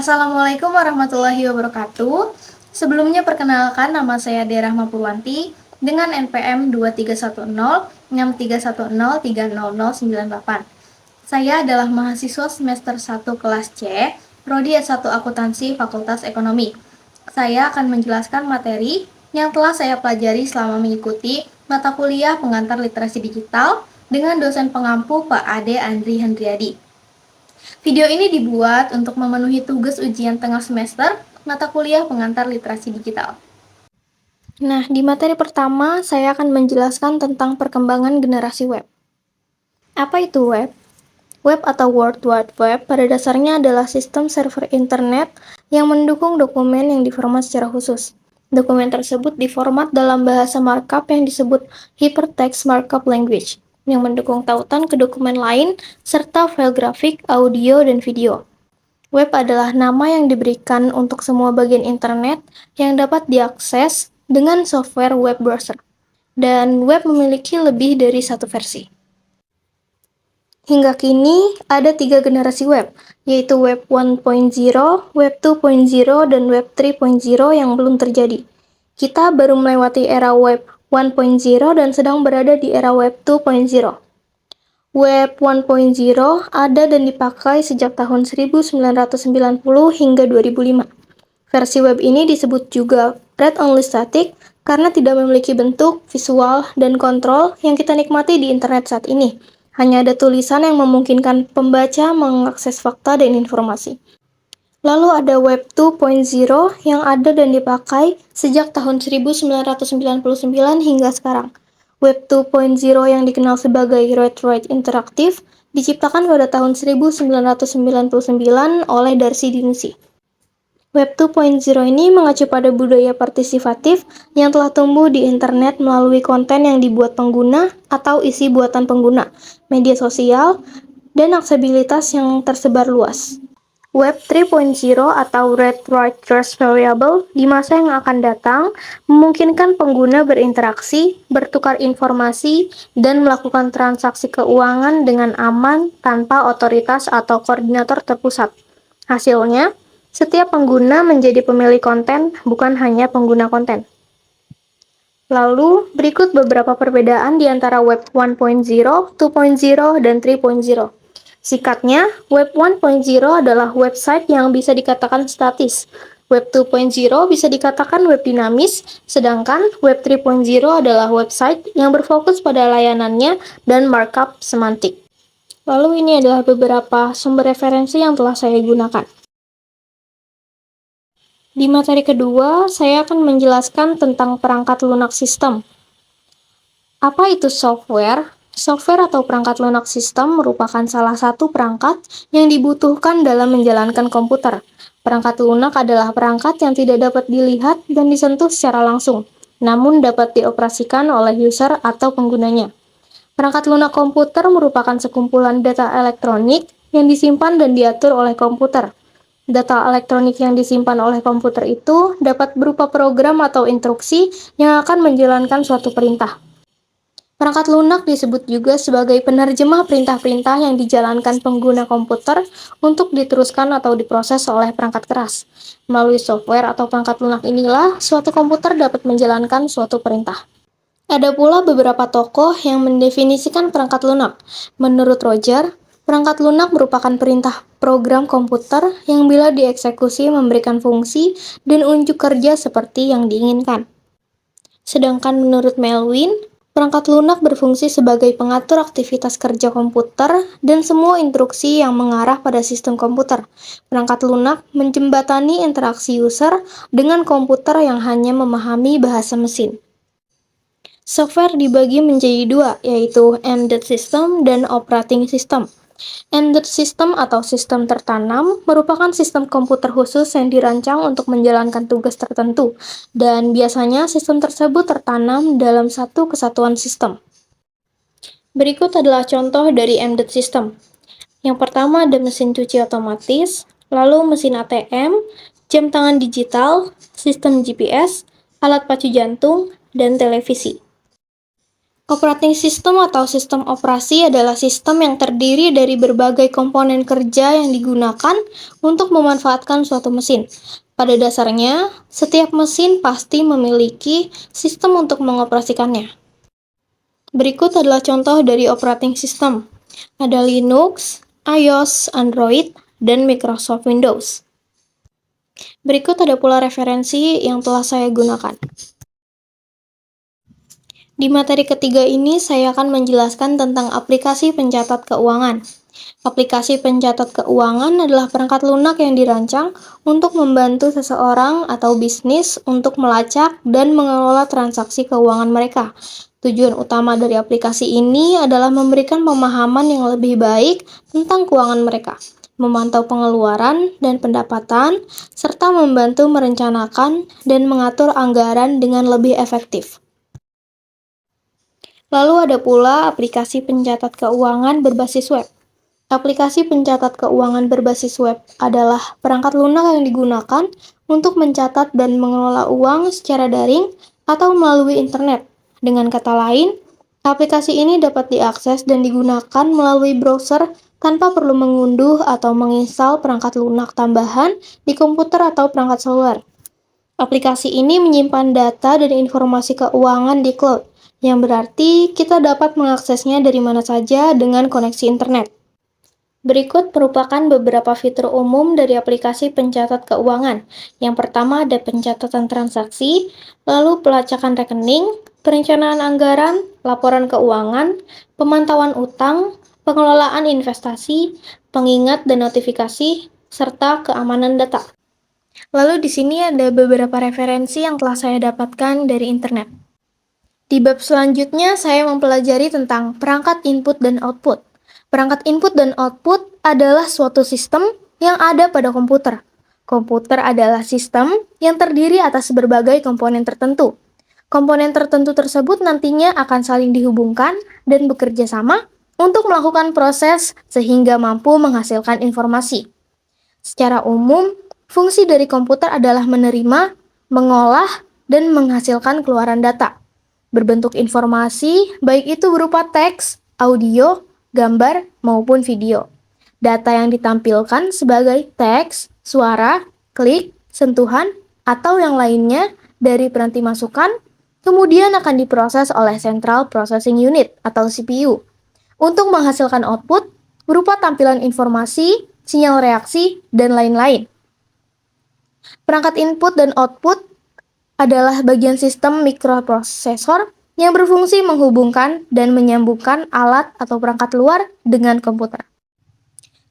Assalamualaikum warahmatullahi wabarakatuh. Sebelumnya perkenalkan, nama saya Dea Rahma Purwanti dengan NPM 23106310300098. Saya adalah mahasiswa semester 1 kelas C, Prodi S1 Akuntansi Fakultas Ekonomi. Saya akan menjelaskan materi yang telah saya pelajari selama mengikuti mata kuliah pengantar literasi digital dengan dosen pengampu Pak Ade Andri Hendriadi. Video ini dibuat untuk memenuhi tugas ujian tengah semester mata kuliah pengantar literasi digital. Nah, di materi pertama saya akan menjelaskan tentang perkembangan generasi web. Apa itu web? Web atau World Wide Web pada dasarnya adalah sistem server internet yang mendukung dokumen yang diformat secara khusus. Dokumen tersebut diformat dalam bahasa markup yang disebut Hypertext Markup Language, yang mendukung tautan ke dokumen lain, serta file grafik, audio, dan video. Web adalah nama yang diberikan untuk semua bagian internet yang dapat diakses dengan software web browser. Dan web memiliki lebih dari satu versi. Hingga kini, ada 3 generasi web, yaitu Web 1.0, Web 2.0, dan Web 3.0 yang belum terjadi. Kita baru melewati era Web 1.0 dan sedang berada di era Web 2.0. Web 1.0 ada dan dipakai sejak tahun 1990 hingga 2005. Versi web ini disebut juga read-only static karena tidak memiliki bentuk, visual, dan kontrol yang kita nikmati di internet saat ini. Hanya ada tulisan yang memungkinkan pembaca mengakses fakta dan informasi. Lalu ada Web 2.0 yang ada dan dipakai sejak tahun 1999 hingga sekarang. Web 2.0 yang dikenal sebagai Read-Write Interactive diciptakan pada tahun 1999 oleh Darcy Dinussi. Web 2.0 ini mengacu pada budaya partisipatif yang telah tumbuh di internet melalui konten yang dibuat pengguna atau isi buatan pengguna, media sosial, dan aksesibilitas yang tersebar luas. Web 3.0 atau Read Write Trust Variable di masa yang akan datang memungkinkan pengguna berinteraksi, bertukar informasi, dan melakukan transaksi keuangan dengan aman tanpa otoritas atau koordinator terpusat. Hasilnya, setiap pengguna menjadi pemilik konten, bukan hanya pengguna konten. Lalu, berikut beberapa perbedaan di antara Web 1.0, 2.0, dan 3.0. Singkatnya, Web 1.0 adalah website yang bisa dikatakan statis. Web 2.0 bisa dikatakan web dinamis, sedangkan Web 3.0 adalah website yang berfokus pada layanannya dan markup semantik. Lalu ini adalah beberapa sumber referensi yang telah saya gunakan. Di materi kedua, saya akan menjelaskan tentang perangkat lunak sistem. Apa itu software? Software atau perangkat lunak sistem merupakan salah satu perangkat yang dibutuhkan dalam menjalankan komputer. Perangkat lunak adalah perangkat yang tidak dapat dilihat dan disentuh secara langsung, namun dapat dioperasikan oleh user atau penggunanya. Perangkat lunak komputer merupakan sekumpulan data elektronik yang disimpan dan diatur oleh komputer. Data elektronik yang disimpan oleh komputer itu dapat berupa program atau instruksi yang akan menjalankan suatu perintah. Perangkat lunak disebut juga sebagai penerjemah perintah-perintah yang dijalankan pengguna komputer untuk diteruskan atau diproses oleh perangkat keras. Melalui software atau perangkat lunak inilah suatu komputer dapat menjalankan suatu perintah. Ada pula beberapa tokoh yang mendefinisikan perangkat lunak. Menurut Roger, perangkat lunak merupakan perintah program komputer yang bila dieksekusi memberikan fungsi dan unjuk kerja seperti yang diinginkan. Sedangkan menurut Melvin, perangkat lunak berfungsi sebagai pengatur aktivitas kerja komputer dan semua instruksi yang mengarah pada sistem komputer. Perangkat lunak menjembatani interaksi user dengan komputer yang hanya memahami bahasa mesin. Software dibagi menjadi dua, yaitu embedded system dan operating system. Embedded system atau sistem tertanam merupakan sistem komputer khusus yang dirancang untuk menjalankan tugas tertentu, dan biasanya sistem tersebut tertanam dalam satu kesatuan sistem. Berikut adalah contoh dari embedded system. Yang pertama ada mesin cuci otomatis, lalu mesin ATM, jam tangan digital, sistem GPS, alat pacu jantung, dan televisi. Operating system atau sistem operasi adalah sistem yang terdiri dari berbagai komponen kerja yang digunakan untuk memanfaatkan suatu mesin. Pada dasarnya, setiap mesin pasti memiliki sistem untuk mengoperasikannya. Berikut adalah contoh dari operating system. Ada Linux, iOS, Android, dan Microsoft Windows. Berikut ada pula referensi yang telah saya gunakan. Di materi ketiga ini, saya akan menjelaskan tentang aplikasi pencatat keuangan. Aplikasi pencatat keuangan adalah perangkat lunak yang dirancang untuk membantu seseorang atau bisnis untuk melacak dan mengelola transaksi keuangan mereka. Tujuan utama dari aplikasi ini adalah memberikan pemahaman yang lebih baik tentang keuangan mereka, memantau pengeluaran dan pendapatan, serta membantu merencanakan dan mengatur anggaran dengan lebih efektif. Lalu ada pula aplikasi pencatat keuangan berbasis web. Aplikasi pencatat keuangan berbasis web adalah perangkat lunak yang digunakan untuk mencatat dan mengelola uang secara daring atau melalui internet. Dengan kata lain, aplikasi ini dapat diakses dan digunakan melalui browser tanpa perlu mengunduh atau menginstal perangkat lunak tambahan di komputer atau perangkat seluler. Aplikasi ini menyimpan data dan informasi keuangan di cloud, yang berarti kita dapat mengaksesnya dari mana saja dengan koneksi internet. Berikut merupakan beberapa fitur umum dari aplikasi pencatat keuangan. Yang pertama ada pencatatan transaksi, lalu pelacakan rekening, perencanaan anggaran, laporan keuangan, pemantauan utang, pengelolaan investasi, pengingat dan notifikasi, serta keamanan data. Lalu di sini ada beberapa referensi yang telah saya dapatkan dari internet. Di bab selanjutnya, saya mempelajari tentang perangkat input dan output. Perangkat input dan output adalah suatu sistem yang ada pada komputer. Komputer adalah sistem yang terdiri atas berbagai komponen tertentu. Komponen tertentu tersebut nantinya akan saling dihubungkan dan bekerja sama untuk melakukan proses sehingga mampu menghasilkan informasi. Secara umum, fungsi dari komputer adalah menerima, mengolah, dan menghasilkan keluaran data berbentuk informasi, baik itu berupa teks, audio, gambar, maupun video. Data yang ditampilkan sebagai teks, suara, klik, sentuhan, atau yang lainnya dari peranti masukan, kemudian akan diproses oleh Central Processing Unit atau CPU untuk menghasilkan output berupa tampilan informasi, sinyal reaksi, dan lain-lain. Perangkat input dan output adalah bagian sistem mikroprosesor yang berfungsi menghubungkan dan menyambungkan alat atau perangkat luar dengan komputer.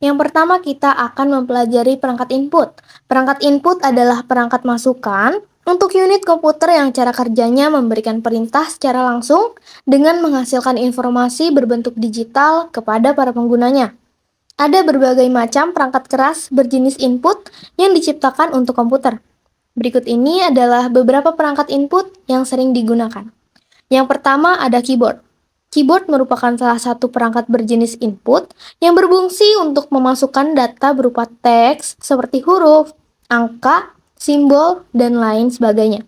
Yang pertama kita akan mempelajari perangkat input. Perangkat input adalah perangkat masukan untuk unit komputer yang cara kerjanya memberikan perintah secara langsung dengan menghasilkan informasi berbentuk digital kepada para penggunanya. Ada berbagai macam perangkat keras berjenis input yang diciptakan untuk komputer. Berikut ini adalah beberapa perangkat input yang sering digunakan. Yang pertama ada keyboard. Keyboard merupakan salah satu perangkat berjenis input yang berfungsi untuk memasukkan data berupa teks seperti huruf, angka, simbol, dan lain sebagainya.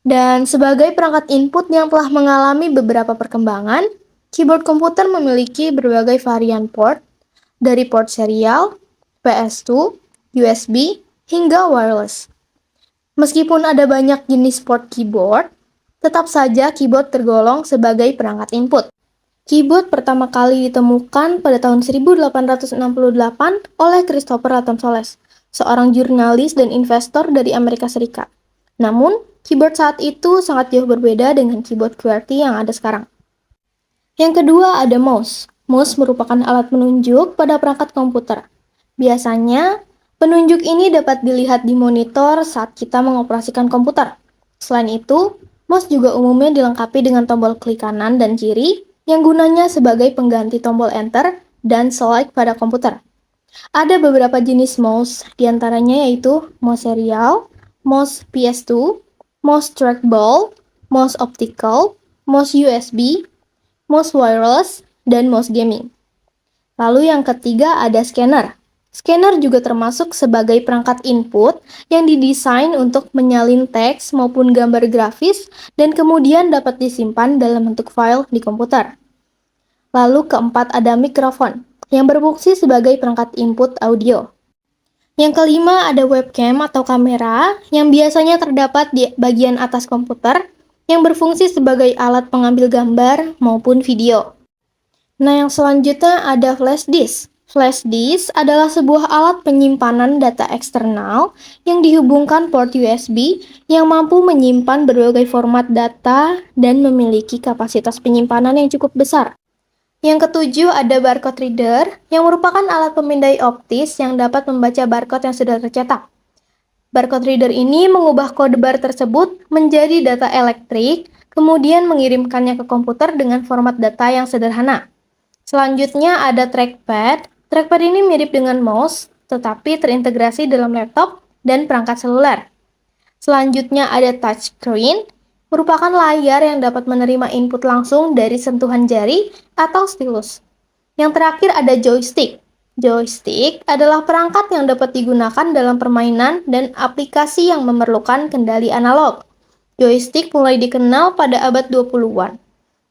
Dan sebagai perangkat input yang telah mengalami beberapa perkembangan, keyboard komputer memiliki berbagai varian port, dari port serial, PS2, USB, hingga wireless. Meskipun ada banyak jenis port keyboard, tetap saja keyboard tergolong sebagai perangkat input. Keyboard pertama kali ditemukan pada tahun 1868 oleh Christopher Soles, seorang jurnalis dan investor dari Amerika Serikat. Namun, keyboard saat itu sangat jauh berbeda dengan keyboard QWERTY yang ada sekarang. Yang kedua ada mouse. Mouse merupakan alat menunjuk pada perangkat komputer. Biasanya, penunjuk ini dapat dilihat di monitor saat kita mengoperasikan komputer. Selain itu, mouse juga umumnya dilengkapi dengan tombol klik kanan dan kiri yang gunanya sebagai pengganti tombol enter dan select pada komputer. Ada beberapa jenis mouse, diantaranya yaitu mouse serial, mouse PS2, mouse trackball, mouse optical, mouse USB, mouse wireless, dan mouse gaming. Lalu yang ketiga ada scanner. Scanner juga termasuk sebagai perangkat input yang didesain untuk menyalin teks maupun gambar grafis dan kemudian dapat disimpan dalam bentuk file di komputer. Lalu keempat ada mikrofon, yang berfungsi sebagai perangkat input audio. Yang kelima ada webcam atau kamera yang biasanya terdapat di bagian atas komputer yang berfungsi sebagai alat pengambil gambar maupun video. Nah, yang selanjutnya ada flash disk. Flash disk adalah sebuah alat penyimpanan data eksternal yang dihubungkan port USB yang mampu menyimpan berbagai format data dan memiliki kapasitas penyimpanan yang cukup besar. Yang ketujuh ada barcode reader yang merupakan alat pemindai optis yang dapat membaca barcode yang sudah tercetak. Barcode reader ini mengubah kode bar tersebut menjadi data elektrik, kemudian mengirimkannya ke komputer dengan format data yang sederhana. Selanjutnya ada trackpad. Trackpad ini mirip dengan mouse, tetapi terintegrasi dalam laptop dan perangkat seluler. Selanjutnya ada touchscreen, merupakan layar yang dapat menerima input langsung dari sentuhan jari atau stylus. Yang terakhir ada joystick. Joystick adalah perangkat yang dapat digunakan dalam permainan dan aplikasi yang memerlukan kendali analog. Joystick mulai dikenal pada abad 20-an.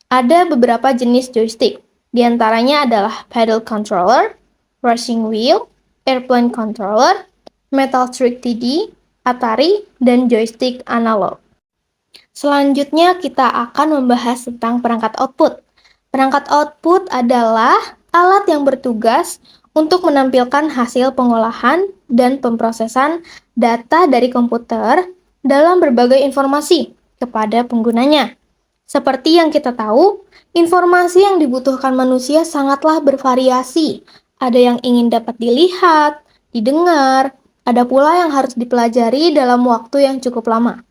Ada beberapa jenis joystick. Di antaranya adalah pedal controller, racing wheel, airplane controller, Metal Trick TD, Atari, dan joystick analog. Selanjutnya kita akan membahas tentang perangkat output. Perangkat output adalah alat yang bertugas untuk menampilkan hasil pengolahan dan pemrosesan data dari komputer dalam berbagai informasi kepada penggunanya. Seperti yang kita tahu, informasi yang dibutuhkan manusia sangatlah bervariasi. Ada yang ingin dapat dilihat, didengar, ada pula yang harus dipelajari dalam waktu yang cukup lama.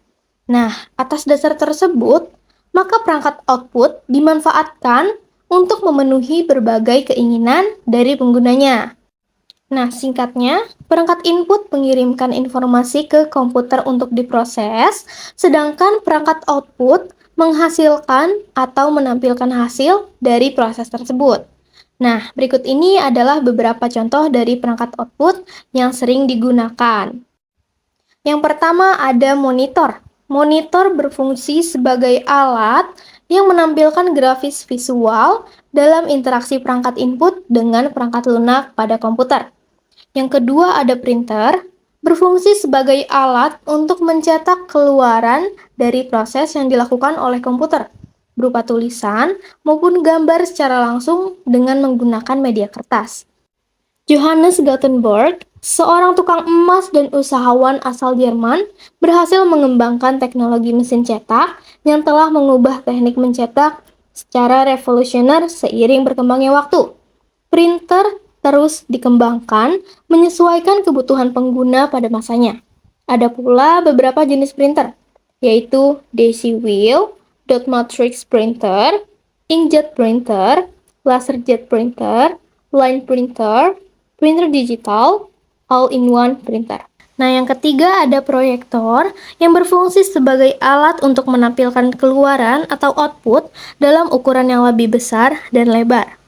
Nah, atas dasar tersebut, maka perangkat output dimanfaatkan untuk memenuhi berbagai keinginan dari penggunanya. Nah, singkatnya, perangkat input mengirimkan informasi ke komputer untuk diproses, sedangkan perangkat output menghasilkan atau menampilkan hasil dari proses tersebut. Nah, berikut ini adalah beberapa contoh dari perangkat output yang sering digunakan. Yang pertama ada monitor. Monitor berfungsi sebagai alat yang menampilkan grafis visual dalam interaksi perangkat input dengan perangkat lunak pada komputer. Yang kedua ada printer, berfungsi sebagai alat untuk mencetak keluaran dari proses yang dilakukan oleh komputer, berupa tulisan maupun gambar secara langsung dengan menggunakan media kertas. Johannes Gutenberg, seorang tukang emas dan usahawan asal Jerman, berhasil mengembangkan teknologi mesin cetak yang telah mengubah teknik mencetak secara revolusioner seiring berkembangnya waktu. Printer terus dikembangkan menyesuaikan kebutuhan pengguna pada masanya. Ada pula beberapa jenis printer, yaitu daisy wheel, dot matrix printer, inkjet printer, laserjet printer, line printer, printer digital, all-in-one printer. Nah, yang ketiga ada proyektor yang berfungsi sebagai alat untuk menampilkan keluaran atau output dalam ukuran yang lebih besar dan lebar.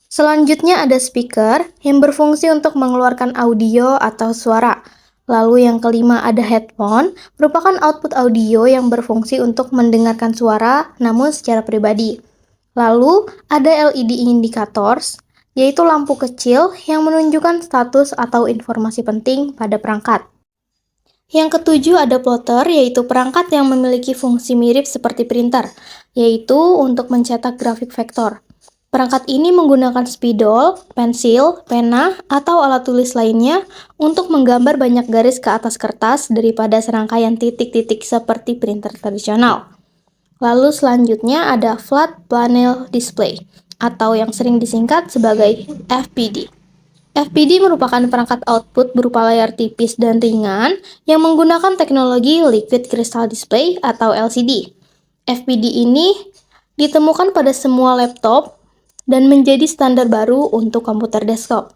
Selanjutnya ada speaker yang berfungsi untuk mengeluarkan audio atau suara. Lalu yang kelima ada headphone, merupakan output audio yang berfungsi untuk mendengarkan suara namun secara pribadi. Lalu ada LED indicators, yaitu lampu kecil yang menunjukkan status atau informasi penting pada perangkat. Yang ketujuh ada plotter, yaitu perangkat yang memiliki fungsi mirip seperti printer, yaitu untuk mencetak grafik vektor. Perangkat ini menggunakan spidol, pensil, pena, atau alat tulis lainnya untuk menggambar banyak garis ke atas kertas daripada serangkaian titik-titik seperti printer tradisional. Lalu selanjutnya ada flat panel display, atau yang sering disingkat sebagai FPD. FPD merupakan perangkat output berupa layar tipis dan ringan yang menggunakan teknologi Liquid Crystal Display atau LCD. FPD ini ditemukan pada semua laptop dan menjadi standar baru untuk komputer desktop.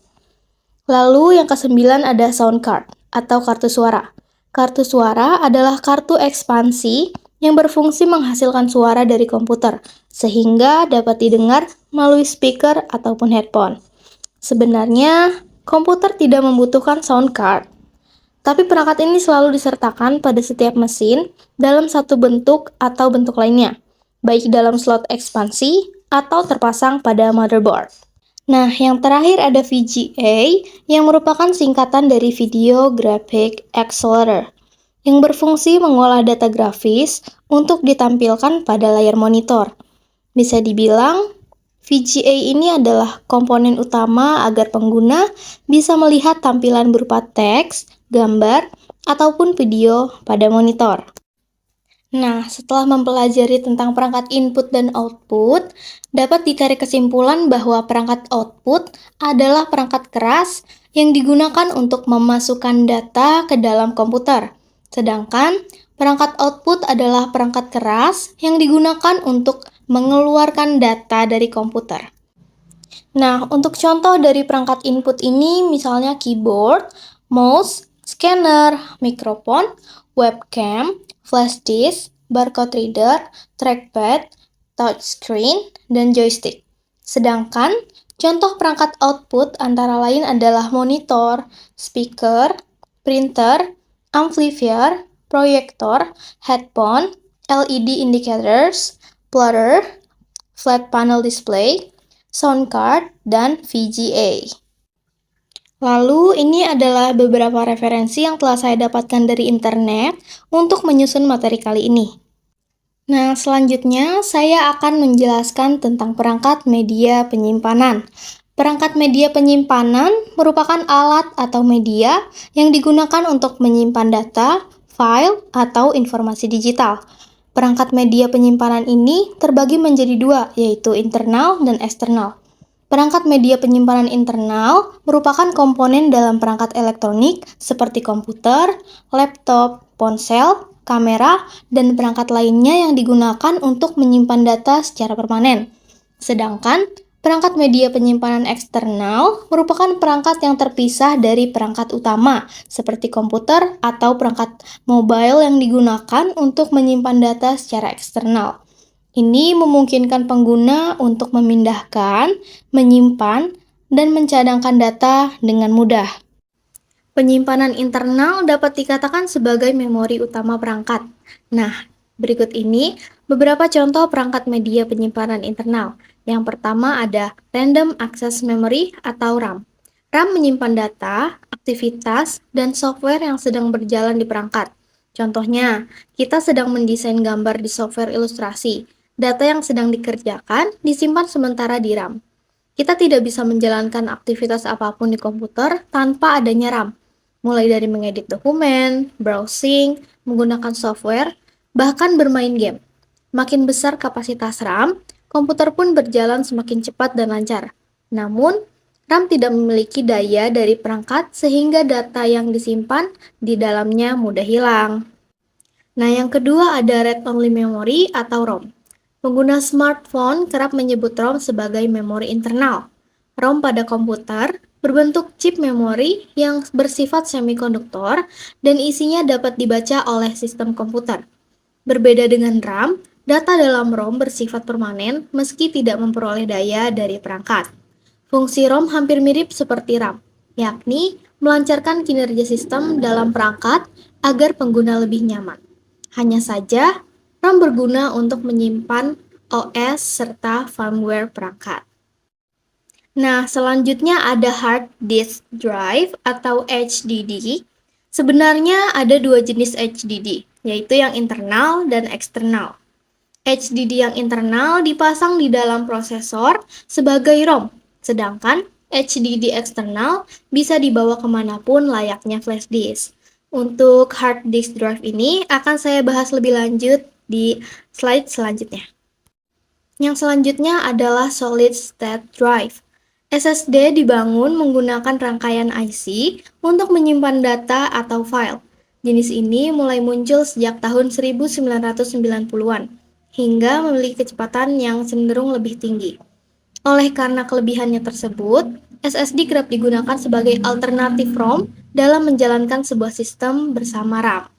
Lalu yang kesembilan ada sound card atau kartu suara. Kartu suara adalah kartu ekspansi yang berfungsi menghasilkan suara dari komputer, sehingga dapat didengar melalui speaker ataupun headphone. Sebenarnya, Komputer tidak membutuhkan sound card, tapi perangkat ini selalu disertakan pada setiap mesin dalam satu bentuk atau bentuk lainnya, baik dalam slot ekspansi atau terpasang pada motherboard. Nah, yang terakhir ada VGA yang merupakan singkatan dari Video Graphic Accelerator yang berfungsi mengolah data grafis untuk ditampilkan pada layar monitor. Bisa dibilang, VGA ini adalah komponen utama agar pengguna bisa melihat tampilan berupa teks, gambar, ataupun video pada monitor. Nah, setelah mempelajari tentang perangkat input dan output, dapat ditarik kesimpulan bahwa perangkat output adalah perangkat keras yang digunakan untuk memasukkan data ke dalam komputer. Sedangkan perangkat output adalah perangkat keras yang digunakan untuk mengeluarkan data dari komputer. Nah, untuk contoh dari perangkat input ini misalnya keyboard, mouse, scanner, mikrofon, webcam, flash disk, barcode reader, trackpad, touchscreen, dan joystick. Sedangkan contoh perangkat output antara lain adalah monitor, speaker, printer, amplifier, proyektor, headphone, LED indicators, plotter, flat panel display, sound card, dan VGA. Lalu, ini adalah beberapa referensi yang telah saya dapatkan dari internet untuk menyusun materi kali ini. Nah, selanjutnya saya akan menjelaskan tentang perangkat media penyimpanan. Perangkat media penyimpanan merupakan alat atau media yang digunakan untuk menyimpan data, file, atau informasi digital. Perangkat media penyimpanan ini terbagi menjadi dua, yaitu internal dan eksternal. Perangkat media penyimpanan internal merupakan komponen dalam perangkat elektronik seperti komputer, laptop, ponsel, kamera, dan perangkat lainnya yang digunakan untuk menyimpan data secara permanen. Sedangkan perangkat media penyimpanan eksternal merupakan perangkat yang terpisah dari perangkat utama, seperti komputer atau perangkat mobile yang digunakan untuk menyimpan data secara eksternal. Ini memungkinkan pengguna untuk memindahkan, menyimpan, dan mencadangkan data dengan mudah. Penyimpanan internal dapat dikatakan sebagai memori utama perangkat. Nah, berikut ini beberapa contoh perangkat media penyimpanan internal. Yang pertama ada Random Access Memory atau RAM. RAM menyimpan data, aktivitas, dan software yang sedang berjalan di perangkat. Contohnya, kita sedang mendesain gambar di software ilustrasi. Data yang sedang dikerjakan disimpan sementara di RAM. Kita tidak bisa menjalankan aktivitas apapun di komputer tanpa adanya RAM, mulai dari mengedit dokumen, browsing, menggunakan software, bahkan bermain game. Makin besar kapasitas RAM, komputer pun berjalan semakin cepat dan lancar. Namun, RAM tidak memiliki daya dari perangkat sehingga data yang disimpan di dalamnya mudah hilang. Nah, yang kedua ada read-only memory atau ROM. Pengguna smartphone kerap menyebut ROM sebagai memori internal. ROM pada komputer berbentuk chip memori yang bersifat semikonduktor dan isinya dapat dibaca oleh sistem komputer. Berbeda dengan RAM, data dalam ROM bersifat permanen meski tidak memperoleh daya dari perangkat. Fungsi ROM hampir mirip seperti RAM, yakni melancarkan kinerja sistem dalam perangkat agar pengguna lebih nyaman. Hanya saja, RAM berguna untuk menyimpan OS serta firmware perangkat. Nah, selanjutnya ada hard disk drive atau HDD. Sebenarnya ada dua jenis HDD, yaitu yang internal dan eksternal. HDD yang internal dipasang di dalam prosesor sebagai ROM, sedangkan HDD eksternal bisa dibawa kemanapun layaknya flash disk. Untuk hard disk drive ini akan saya bahas lebih lanjut di slide selanjutnya. Yang selanjutnya adalah solid state drive. SSD dibangun menggunakan rangkaian IC untuk menyimpan data atau file. Jenis ini mulai muncul sejak tahun 1990-an, hingga memiliki kecepatan yang cenderung lebih tinggi. Oleh karena kelebihannya tersebut, SSD kerap digunakan sebagai alternatif ROM dalam menjalankan sebuah sistem bersama RAM.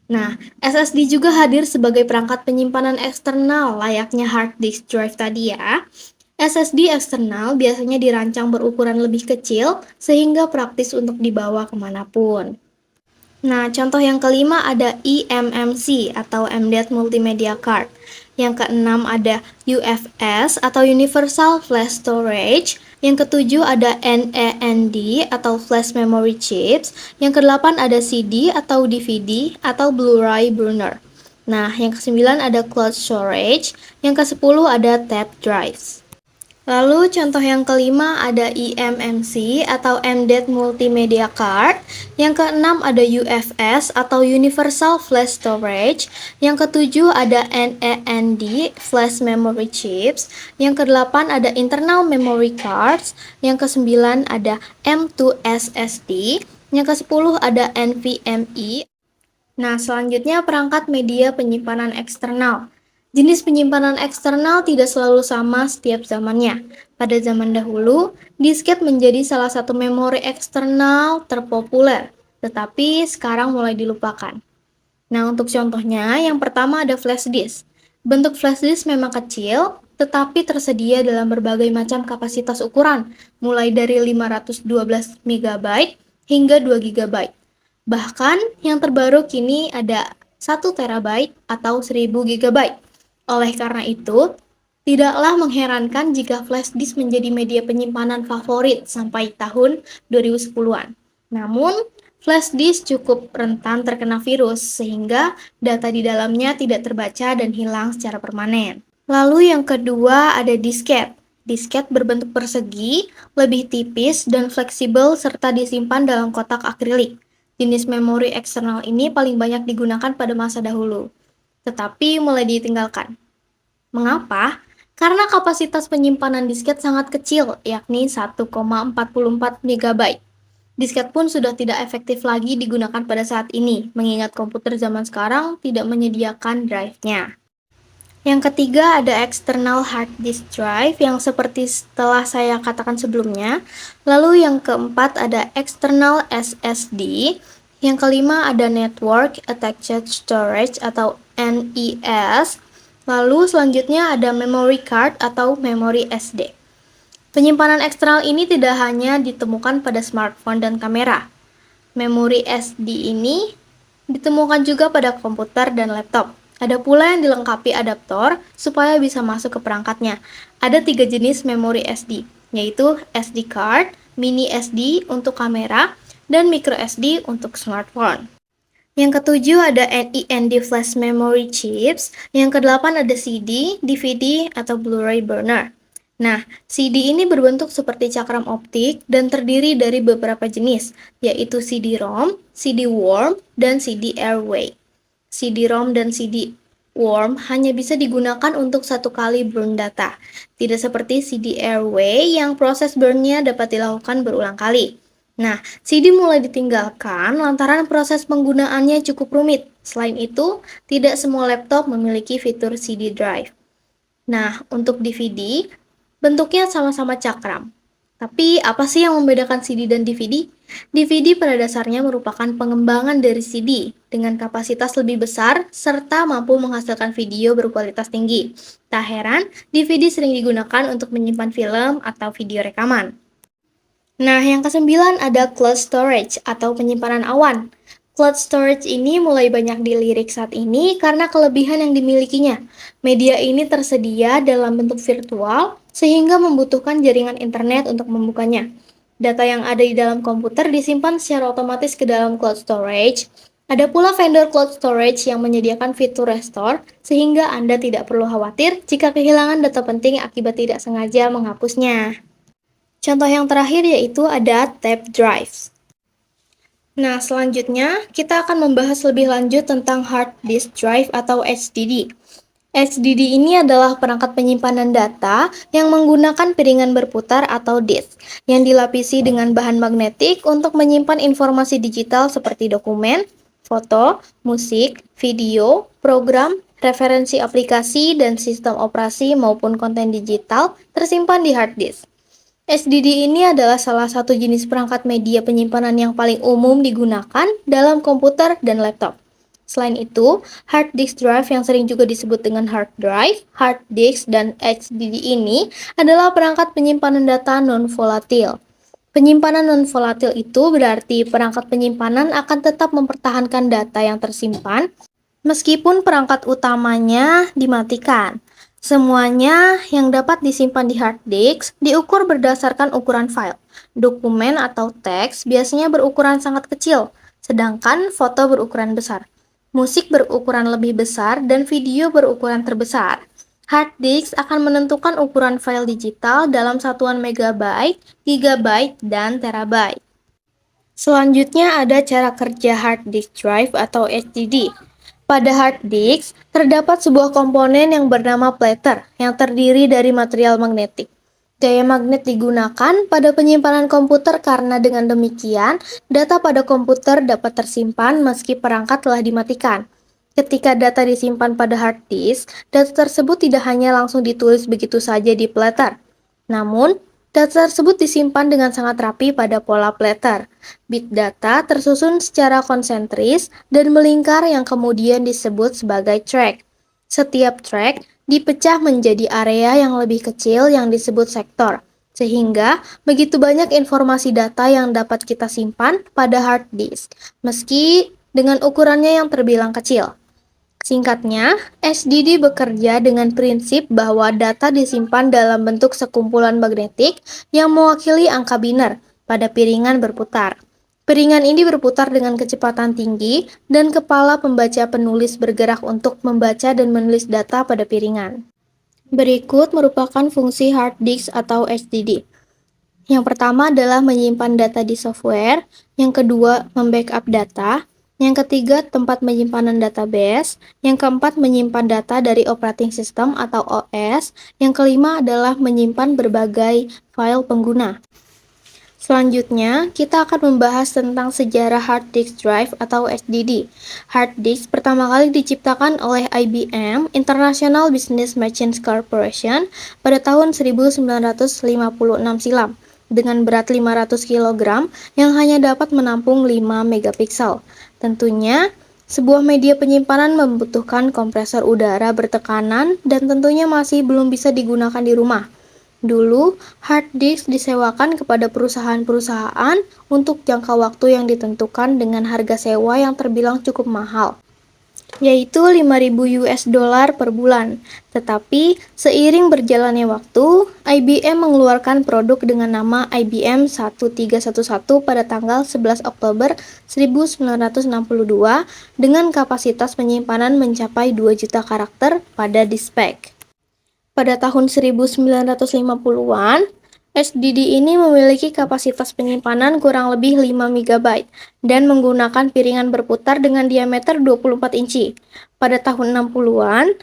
Nah, SSD juga hadir sebagai perangkat penyimpanan eksternal layaknya hard disk drive tadi ya. SSD eksternal biasanya dirancang berukuran lebih kecil sehingga praktis untuk dibawa kemanapun. Nah, contoh yang kelima ada eMMC atau Embedded Multimedia Card. Yang keenam ada UFS atau Universal Flash Storage. Yang ketujuh ada NAND atau Flash Memory Chips. Yang kedelapan ada CD atau DVD atau Blu-ray Burner. Nah, yang kesembilan ada Cloud Storage. Yang kesepuluh ada Tape Drives. Lalu contoh yang kelima ada eMMC atau Embedded Multimedia Card. Yang keenam ada UFS atau Universal Flash Storage. Yang ketujuh ada NAND Flash Memory Chips. Yang kedelapan ada Internal Memory Cards. Yang kesembilan ada M2 SSD. Yang kesepuluh ada NVMe. Nah, selanjutnya perangkat media penyimpanan eksternal. Jenis penyimpanan eksternal tidak selalu sama setiap zamannya. Pada zaman dahulu, disket menjadi salah satu memori eksternal terpopuler, tetapi sekarang mulai dilupakan. Nah, untuk contohnya, yang pertama ada flash disk. Bentuk flash disk memang kecil, tetapi tersedia dalam berbagai macam kapasitas ukuran, mulai dari 512 MB hingga 2 GB. Bahkan yang terbaru kini ada 1 TB atau 1000 GB. Oleh karena itu, tidaklah mengherankan jika flash disk menjadi media penyimpanan favorit sampai tahun 2010-an. Namun, flash disk cukup rentan terkena virus sehingga data di dalamnya tidak terbaca dan hilang secara permanen. Lalu yang kedua ada disket. Disket berbentuk persegi, lebih tipis dan fleksibel serta disimpan dalam kotak akrilik. Jenis memori eksternal ini paling banyak digunakan pada masa dahulu, tetapi mulai ditinggalkan. Mengapa? Karena kapasitas penyimpanan disket sangat kecil, yakni 1,44 MB. Disket pun sudah tidak efektif lagi digunakan pada saat ini, mengingat komputer zaman sekarang tidak menyediakan drive-nya. Yang ketiga ada external hard disk drive yang seperti telah saya katakan sebelumnya. Lalu yang keempat ada external SSD. Yang kelima ada network attached storage atau NES. Lalu selanjutnya ada memory card atau memory SD. Penyimpanan eksternal ini tidak hanya ditemukan pada smartphone dan kamera. Memori SD ini ditemukan juga pada komputer dan laptop. Ada pula yang dilengkapi adaptor supaya bisa masuk ke perangkatnya. Ada 3 jenis memori SD, yaitu SD card, mini SD untuk kamera, dan micro SD untuk smartphone. Yang ketujuh ada NAND Flash Memory Chips. Yang kedelapan ada CD, DVD, atau Blu-ray Burner. Nah, CD ini berbentuk seperti cakram optik dan terdiri dari beberapa jenis, yaitu CD-ROM, CD-WORM, dan CD-Airway. CD-ROM dan CD-WORM hanya bisa digunakan untuk satu kali burn data, tidak seperti CD-Airway yang proses burn-nya dapat dilakukan berulang kali. Nah, CD mulai ditinggalkan lantaran proses penggunaannya cukup rumit. Selain itu, tidak semua laptop memiliki fitur CD drive. Nah, untuk DVD, bentuknya sama-sama cakram. Tapi apa sih yang membedakan CD dan DVD? DVD pada dasarnya merupakan pengembangan dari CD dengan kapasitas lebih besar serta mampu menghasilkan video berkualitas tinggi. Tak heran, DVD sering digunakan untuk menyimpan film atau video rekaman. Nah, yang kesembilan ada cloud storage atau penyimpanan awan. Cloud storage ini mulai banyak dilirik saat ini karena kelebihan yang dimilikinya. Media ini tersedia dalam bentuk virtual sehingga membutuhkan jaringan internet untuk membukanya. Data yang ada di dalam komputer disimpan secara otomatis ke dalam cloud storage. Ada pula vendor cloud storage yang menyediakan fitur restore sehingga Anda tidak perlu khawatir jika kehilangan data penting akibat tidak sengaja menghapusnya. Contoh yang terakhir yaitu ada tape drives. Nah, selanjutnya kita akan membahas lebih lanjut tentang hard disk drive atau HDD. HDD ini adalah perangkat penyimpanan data yang menggunakan piringan berputar atau disk yang dilapisi dengan bahan magnetik untuk menyimpan informasi digital seperti dokumen, foto, musik, video, program, referensi aplikasi, dan sistem operasi maupun konten digital tersimpan di hard disk. HDD ini adalah salah satu jenis perangkat media penyimpanan yang paling umum digunakan dalam komputer dan laptop. Selain itu, hard disk drive yang sering juga disebut dengan hard drive, hard disk, dan HDD ini adalah perangkat penyimpanan data non-volatil. Penyimpanan non-volatil itu berarti perangkat penyimpanan akan tetap mempertahankan data yang tersimpan meskipun perangkat utamanya dimatikan. Semuanya yang dapat disimpan di hard disk diukur berdasarkan ukuran file. Dokumen atau teks biasanya berukuran sangat kecil, sedangkan foto berukuran besar. Musik berukuran lebih besar dan video berukuran terbesar. Hard disk akan menentukan ukuran file digital dalam satuan megabyte, gigabyte, dan terabyte. Selanjutnya ada cara kerja hard disk drive atau HDD. Pada hard disk, terdapat sebuah komponen yang bernama platter yang terdiri dari material magnetik. Gaya magnet digunakan pada penyimpanan komputer karena dengan demikian, data pada komputer dapat tersimpan meski perangkat telah dimatikan. Ketika data disimpan pada hard disk, data tersebut tidak hanya langsung ditulis begitu saja di platter. Namun, data tersebut disimpan dengan sangat rapi pada pola platter. Bit data tersusun secara konsentris dan melingkar yang kemudian disebut sebagai track. Setiap track dipecah menjadi area yang lebih kecil yang disebut sektor, sehingga begitu banyak informasi data yang dapat kita simpan pada hard disk, meski dengan ukurannya yang terbilang kecil. Singkatnya, HDD bekerja dengan prinsip bahwa data disimpan dalam bentuk sekumpulan magnetik yang mewakili angka biner pada piringan berputar. Piringan ini berputar dengan kecepatan tinggi dan kepala pembaca penulis bergerak untuk membaca dan menulis data pada piringan. Berikut merupakan fungsi hard disk atau HDD. Yang pertama adalah menyimpan data di software, yang kedua membackup data, yang ketiga tempat penyimpanan database, yang keempat menyimpan data dari operating system atau OS, yang kelima adalah menyimpan berbagai file pengguna. Selanjutnya, kita akan membahas tentang sejarah hard disk drive atau HDD. Hard disk pertama kali diciptakan oleh IBM, International Business Machines Corporation, pada tahun 1956 silam, dengan berat 500 kg yang hanya dapat menampung 5 megapiksel. Tentunya, sebuah media penyimpanan membutuhkan kompresor udara bertekanan dan tentunya masih belum bisa digunakan di rumah. Dulu, hard disk disewakan kepada perusahaan-perusahaan untuk jangka waktu yang ditentukan dengan harga sewa yang terbilang cukup mahal, yaitu 5.000 US dollar per bulan. Tetapi, seiring berjalannya waktu, IBM mengeluarkan produk dengan nama IBM 1311 pada tanggal 11 Oktober 1962 dengan kapasitas penyimpanan mencapai 2 juta karakter pada disk. Pada tahun 1950-an, HDD ini memiliki kapasitas penyimpanan kurang lebih 5 MB dan menggunakan piringan berputar dengan diameter 24 inci. Pada tahun 60-an,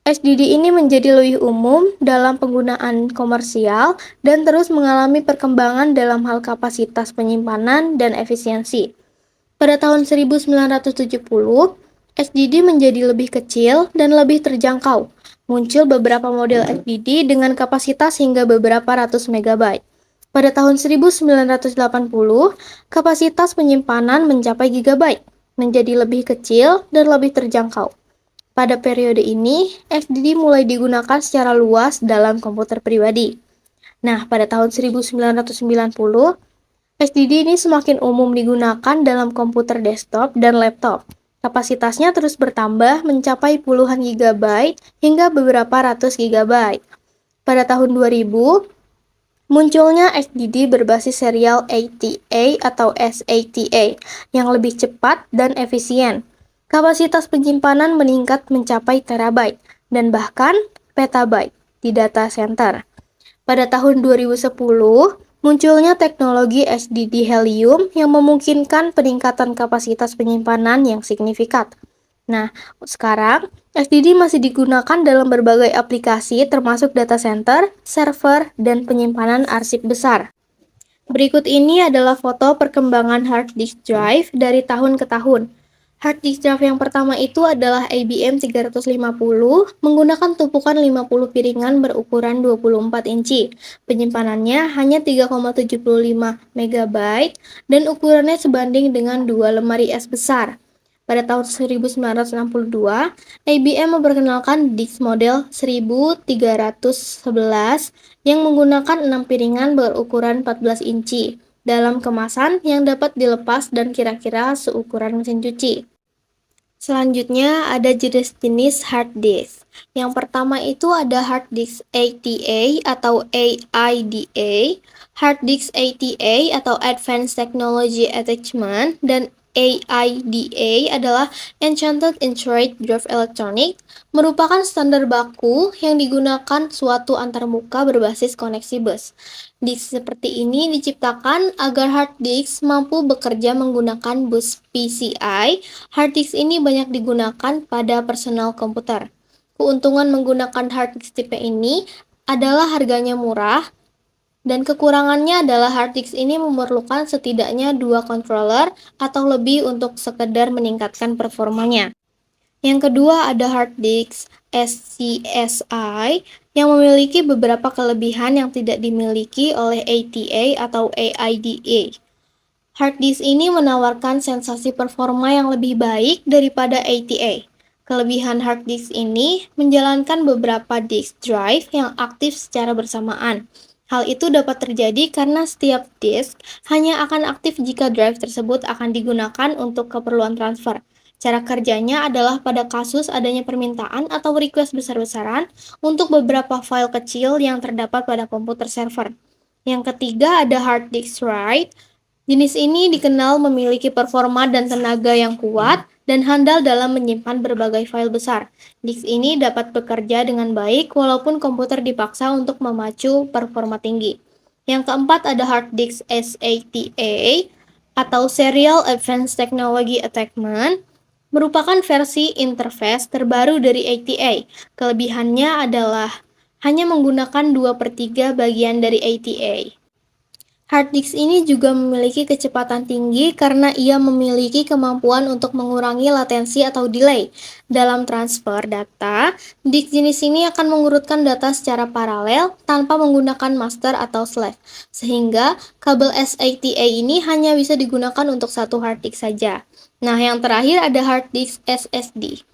HDD ini menjadi lebih umum dalam penggunaan komersial dan terus mengalami perkembangan dalam hal kapasitas penyimpanan dan efisiensi. Pada tahun 1970, HDD menjadi lebih kecil dan lebih terjangkau. Muncul beberapa model HDD dengan kapasitas hingga beberapa ratus megabyte. Pada tahun 1980, kapasitas penyimpanan mencapai gigabyte, menjadi lebih kecil dan lebih terjangkau. Pada periode ini, HDD mulai digunakan secara luas dalam komputer pribadi. Nah, pada tahun 1990, HDD ini semakin umum digunakan dalam komputer desktop dan laptop. Kapasitasnya terus bertambah mencapai puluhan gigabyte hingga beberapa ratus gigabyte. Pada tahun 2000, munculnya HDD berbasis serial ATA atau SATA yang lebih cepat dan efisien. Kapasitas penyimpanan meningkat mencapai terabyte dan bahkan petabyte di data center. Pada tahun 2010, munculnya teknologi HDD helium yang memungkinkan peningkatan kapasitas penyimpanan yang signifikan. Nah, sekarang HDD masih digunakan dalam berbagai aplikasi termasuk data center, server, dan penyimpanan arsip besar. Berikut ini adalah foto perkembangan hard disk drive dari tahun ke tahun. Hard disk drive yang pertama itu adalah IBM 350 menggunakan tumpukan 50 piringan berukuran 24 inci. Penyimpanannya hanya 3,75 MB dan ukurannya sebanding dengan 2 lemari es besar. Pada tahun 1962, IBM memperkenalkan disk model 1311 yang menggunakan 6 piringan berukuran 14 inci dalam kemasan yang dapat dilepas dan kira-kira seukuran mesin cuci. Selanjutnya ada jenis-jenis hard disk. Yang pertama itu ada hard disk ATA atau AIDA, hard disk ATA atau Advanced Technology Attachment, dan AIDA adalah Enchanted Integrated Drive Electronic, merupakan standar baku yang digunakan suatu antarmuka berbasis koneksi bus. Disk seperti ini diciptakan agar hard disk mampu bekerja menggunakan bus PCI. Hard disk ini banyak digunakan pada personal komputer. Keuntungan menggunakan hard disk tipe ini adalah harganya murah, dan kekurangannya adalah hard disk ini memerlukan setidaknya 2 controller atau lebih untuk sekedar meningkatkan performanya. Yang kedua ada hard disk SCSI yang memiliki beberapa kelebihan yang tidak dimiliki oleh ATA atau AIDA. Hard disk ini menawarkan sensasi performa yang lebih baik daripada ATA. Kelebihan hard disk ini menjalankan beberapa disk drive yang aktif secara bersamaan. Hal itu dapat terjadi karena setiap disk hanya akan aktif jika drive tersebut akan digunakan untuk keperluan transfer. Cara kerjanya adalah pada kasus adanya permintaan atau request besar-besaran untuk beberapa file kecil yang terdapat pada komputer server. Yang ketiga ada hard disk write. Jenis ini dikenal memiliki performa dan tenaga yang kuat dan handal dalam menyimpan berbagai file besar. Disk ini dapat bekerja dengan baik walaupun komputer dipaksa untuk memacu performa tinggi. Yang keempat ada hard disk SATA atau Serial Advanced Technology Attachment, merupakan versi interface terbaru dari ATA. Kelebihannya adalah hanya menggunakan 2/3 bagian dari ATA. Hard disk ini juga memiliki kecepatan tinggi karena ia memiliki kemampuan untuk mengurangi latensi atau delay. Dalam transfer data, disk jenis ini akan mengurutkan data secara paralel tanpa menggunakan master atau slave, sehingga kabel SATA ini hanya bisa digunakan untuk satu hard disk saja. Nah, yang terakhir ada hard disk SSD.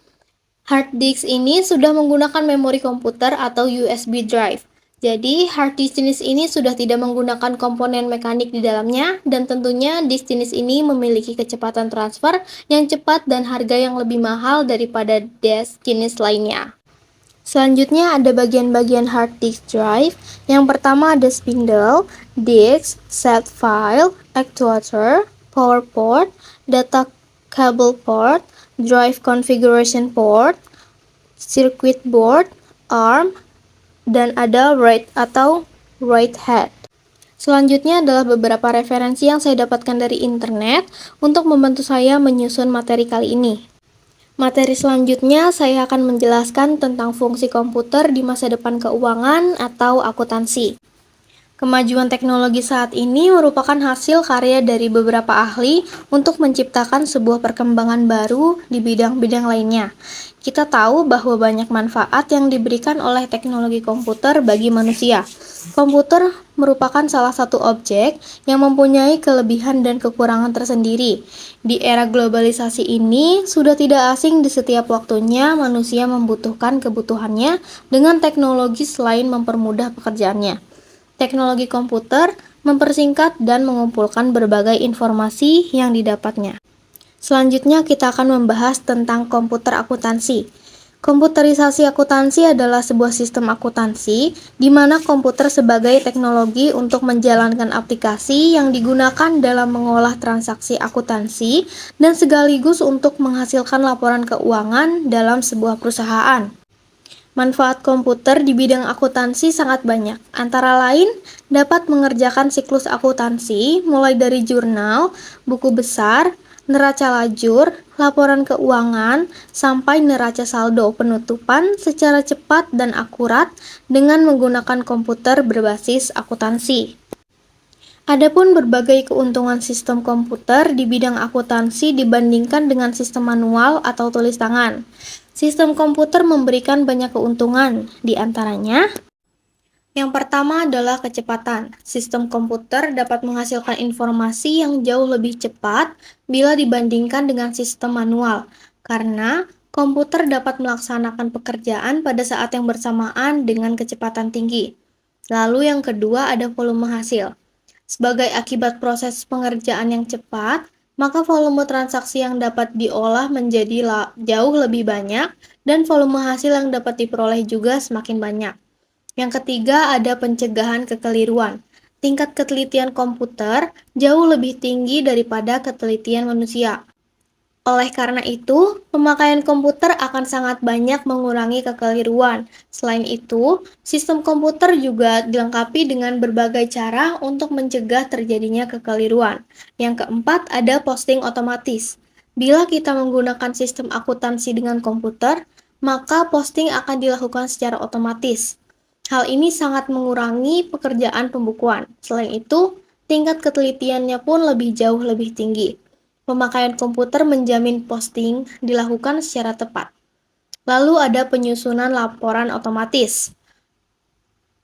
Hard disk ini sudah menggunakan memori komputer atau USB drive. Jadi, hard disk jenis ini sudah tidak menggunakan komponen mekanik di dalamnya, dan tentunya disk jenis ini memiliki kecepatan transfer yang cepat dan harga yang lebih mahal daripada disk jenis lainnya. Selanjutnya ada bagian-bagian hard disk drive. Yang pertama ada spindle, disk, set file, actuator, power port, data cable port, drive configuration port, circuit board, ARM, dan ada write atau write head. Selanjutnya adalah beberapa referensi yang saya dapatkan dari internet untuk membantu saya menyusun materi kali ini. Materi selanjutnya saya akan menjelaskan tentang fungsi komputer di masa depan keuangan atau akuntansi. Kemajuan teknologi saat ini merupakan hasil karya dari beberapa ahli untuk menciptakan sebuah perkembangan baru di bidang-bidang lainnya. Kita tahu bahwa banyak manfaat yang diberikan oleh teknologi komputer bagi manusia. Komputer merupakan salah satu objek yang mempunyai kelebihan dan kekurangan tersendiri. Di era globalisasi ini, sudah tidak asing di setiap waktunya manusia membutuhkan kebutuhannya dengan teknologi selain mempermudah pekerjaannya. Teknologi komputer mempersingkat dan mengumpulkan berbagai informasi yang didapatnya. Selanjutnya kita akan membahas tentang komputer akuntansi. Komputerisasi akuntansi adalah sebuah sistem akuntansi di mana komputer sebagai teknologi untuk menjalankan aplikasi yang digunakan dalam mengolah transaksi akuntansi dan sekaligus untuk menghasilkan laporan keuangan dalam sebuah perusahaan. Manfaat komputer di bidang akuntansi sangat banyak, antara lain dapat mengerjakan siklus akuntansi mulai dari jurnal, buku besar, neraca lajur, laporan keuangan, sampai neraca saldo penutupan secara cepat dan akurat dengan menggunakan komputer berbasis akuntansi. Adapun berbagai keuntungan sistem komputer di bidang akuntansi dibandingkan dengan sistem manual atau tulis tangan. Sistem komputer memberikan banyak keuntungan, di antaranya Yang pertama adalah kecepatan. Sistem komputer dapat menghasilkan informasi yang jauh lebih cepat bila dibandingkan dengan sistem manual, karena komputer dapat melaksanakan pekerjaan pada saat yang bersamaan dengan kecepatan tinggi. Lalu yang kedua ada volume hasil. Sebagai akibat proses pengerjaan yang cepat, maka volume transaksi yang dapat diolah menjadi jauh lebih banyak dan volume hasil yang dapat diperoleh juga semakin banyak. Yang ketiga ada pencegahan kekeliruan. Tingkat ketelitian komputer jauh lebih tinggi daripada ketelitian manusia. Oleh karena itu, pemakaian komputer akan sangat banyak mengurangi kekeliruan. Selain itu, sistem komputer juga dilengkapi dengan berbagai cara untuk mencegah terjadinya kekeliruan. Yang keempat ada posting otomatis. Bila kita menggunakan sistem akuntansi dengan komputer, maka posting akan dilakukan secara otomatis. Hal ini sangat mengurangi pekerjaan pembukuan. Selain itu, tingkat ketelitiannya pun jauh lebih tinggi. Pemakaian komputer menjamin posting dilakukan secara tepat. Lalu ada penyusunan laporan otomatis.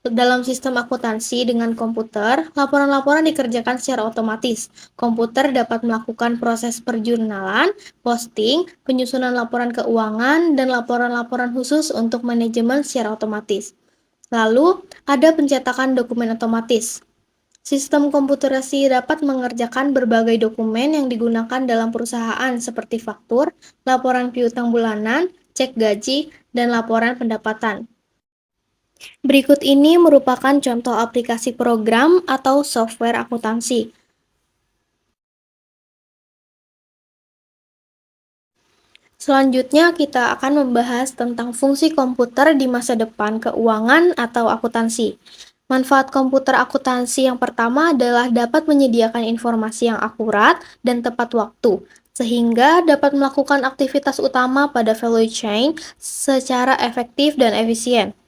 Dalam sistem akuntansi dengan komputer, laporan-laporan dikerjakan secara otomatis. Komputer dapat melakukan proses perjurnalan, posting, penyusunan laporan keuangan, dan laporan-laporan khusus untuk manajemen secara otomatis. Lalu, ada pencetakan dokumen otomatis. Sistem komputerasi dapat mengerjakan berbagai dokumen yang digunakan dalam perusahaan seperti faktur, laporan piutang bulanan, cek gaji, dan laporan pendapatan. Berikut ini merupakan contoh aplikasi program atau software akuntansi. Selanjutnya, kita akan membahas tentang fungsi komputer di masa depan keuangan atau akuntansi. Manfaat komputer akuntansi yang pertama adalah dapat menyediakan informasi yang akurat dan tepat waktu, sehingga dapat melakukan aktivitas utama pada value chain secara efektif dan efisien.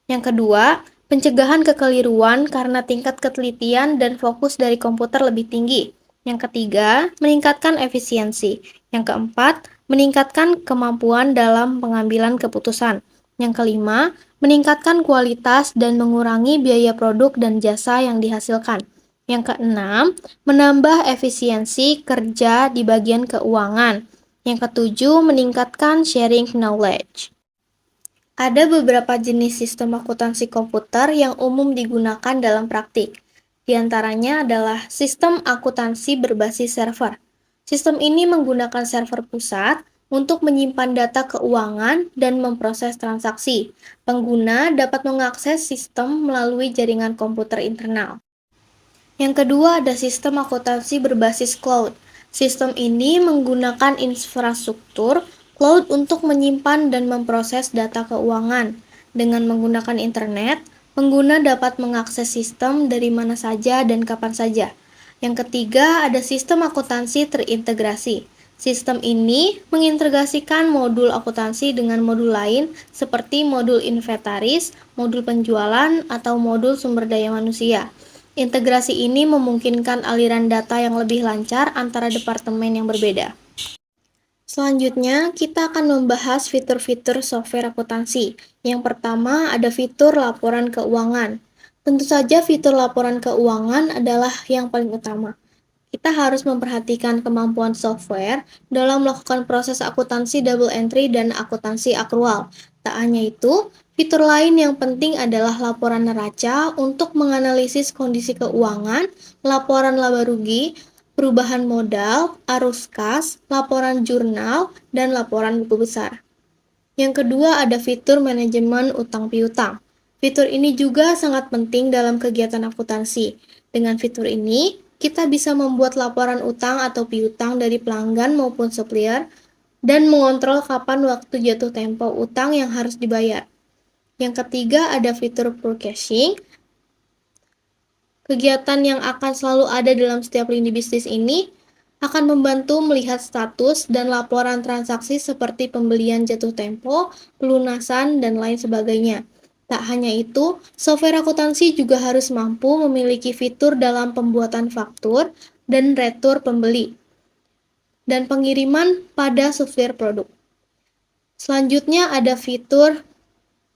Yang kedua, pencegahan kekeliruan karena tingkat ketelitian dan fokus dari komputer lebih tinggi. Yang ketiga, meningkatkan efisiensi. Yang keempat, meningkatkan kemampuan dalam pengambilan keputusan. Yang kelima, meningkatkan kualitas dan mengurangi biaya produk dan jasa yang dihasilkan. Yang keenam, menambah efisiensi kerja di bagian keuangan. Yang ketujuh, meningkatkan sharing knowledge. Ada beberapa jenis sistem akuntansi komputer yang umum digunakan dalam praktik. Di antaranya adalah sistem akuntansi berbasis server. Sistem ini menggunakan server pusat untuk menyimpan data keuangan dan memproses transaksi. Pengguna dapat mengakses sistem melalui jaringan komputer internal. Yang kedua ada sistem akuntansi berbasis cloud. Sistem ini menggunakan infrastruktur cloud untuk menyimpan dan memproses data keuangan. Dengan menggunakan internet, pengguna dapat mengakses sistem dari mana saja dan kapan saja. Yang ketiga ada sistem akuntansi terintegrasi. Sistem ini mengintegrasikan modul akuntansi dengan modul lain seperti modul inventaris, modul penjualan, atau modul sumber daya manusia. Integrasi ini memungkinkan aliran data yang lebih lancar antara departemen yang berbeda. Selanjutnya, kita akan membahas fitur-fitur software akuntansi. Yang pertama, ada fitur laporan keuangan. Tentu saja fitur laporan keuangan adalah yang paling utama. Kita harus memperhatikan kemampuan software dalam melakukan proses akuntansi double entry dan akuntansi akrual. Tak hanya itu, fitur lain yang penting adalah laporan neraca untuk menganalisis kondisi keuangan, laporan laba rugi, perubahan modal, arus kas, laporan jurnal, dan laporan buku besar. Yang kedua ada fitur manajemen utang piutang. Fitur ini juga sangat penting dalam kegiatan akuntansi. Dengan fitur ini, kita bisa membuat laporan utang atau piutang dari pelanggan maupun supplier dan mengontrol kapan waktu jatuh tempo utang yang harus dibayar. Yang ketiga ada fitur forecasting. Kegiatan yang akan selalu ada dalam setiap lini bisnis ini akan membantu melihat status dan laporan transaksi seperti pembelian jatuh tempo, pelunasan, dan lain sebagainya. Tak hanya itu, software akuntansi juga harus mampu memiliki fitur dalam pembuatan faktur dan retur pembeli dan pengiriman pada software produk. Selanjutnya ada fitur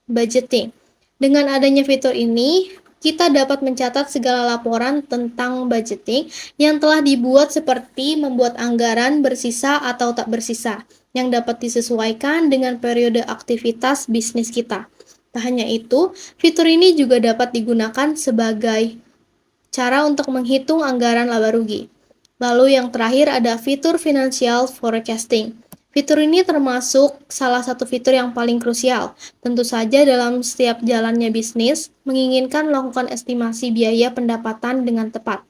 budgeting. Dengan adanya fitur ini, Kita dapat mencatat segala laporan tentang budgeting yang telah dibuat seperti membuat anggaran bersisa atau tak bersisa, yang dapat disesuaikan dengan periode aktivitas bisnis kita. Tak hanya itu, fitur ini juga dapat digunakan sebagai cara untuk menghitung anggaran laba rugi. Lalu yang terakhir ada fitur financial forecasting. Fitur ini termasuk salah satu fitur yang paling krusial. Tentu saja dalam setiap jalannya bisnis, menginginkan melakukan estimasi biaya pendapatan dengan tepat.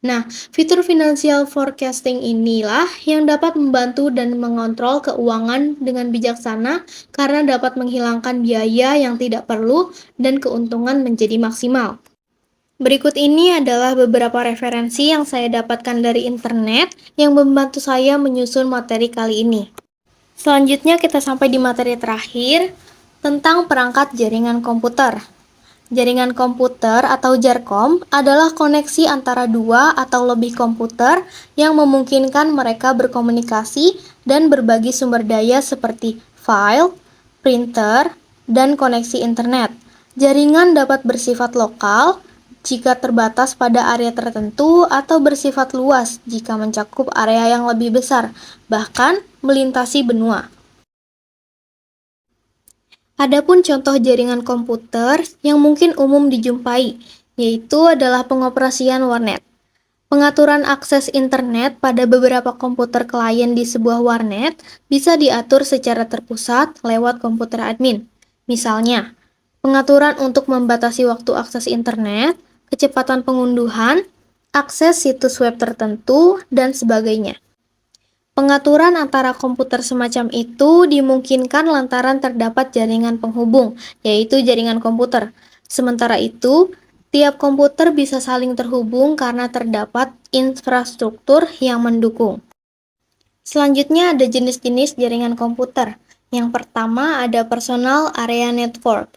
Nah, fitur financial forecasting inilah yang dapat membantu dan mengontrol keuangan dengan bijaksana karena dapat menghilangkan biaya yang tidak perlu dan keuntungan menjadi maksimal. Berikut ini adalah beberapa referensi yang saya dapatkan dari internet yang membantu saya menyusun materi kali ini. Selanjutnya kita sampai di materi terakhir tentang perangkat jaringan komputer. Jaringan komputer atau JARCOM adalah koneksi antara dua atau lebih komputer yang memungkinkan mereka berkomunikasi dan berbagi sumber daya seperti file, printer, dan koneksi internet. Jaringan dapat bersifat lokal jika terbatas pada area tertentu atau bersifat luas jika mencakup area yang lebih besar, bahkan melintasi benua. Adapun contoh jaringan komputer yang mungkin umum dijumpai, yaitu adalah pengoperasian warnet. Pengaturan akses internet pada beberapa komputer klien di sebuah warnet bisa diatur secara terpusat lewat komputer admin. Misalnya, pengaturan untuk membatasi waktu akses internet, kecepatan pengunduhan, akses situs web tertentu, dan sebagainya. Pengaturan antara komputer semacam itu dimungkinkan lantaran terdapat jaringan penghubung, yaitu jaringan komputer. Sementara itu, tiap komputer bisa saling terhubung karena terdapat infrastruktur yang mendukung. Selanjutnya ada jenis-jenis jaringan komputer. Yang pertama ada personal area network.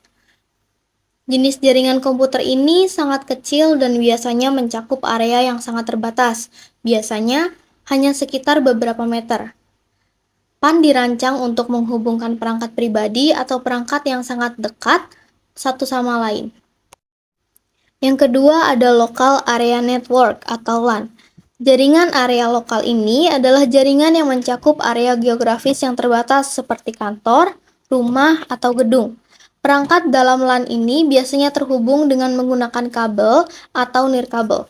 Jenis jaringan komputer ini sangat kecil dan biasanya mencakup area yang sangat terbatas. Biasanya hanya sekitar beberapa meter. PAN dirancang untuk menghubungkan perangkat pribadi atau perangkat yang sangat dekat satu sama lain. Yang kedua ada Local Area Network atau LAN. Jaringan area lokal ini adalah jaringan yang mencakup area geografis yang terbatas seperti kantor, rumah, atau gedung. Perangkat dalam LAN ini biasanya terhubung dengan menggunakan kabel atau nirkabel.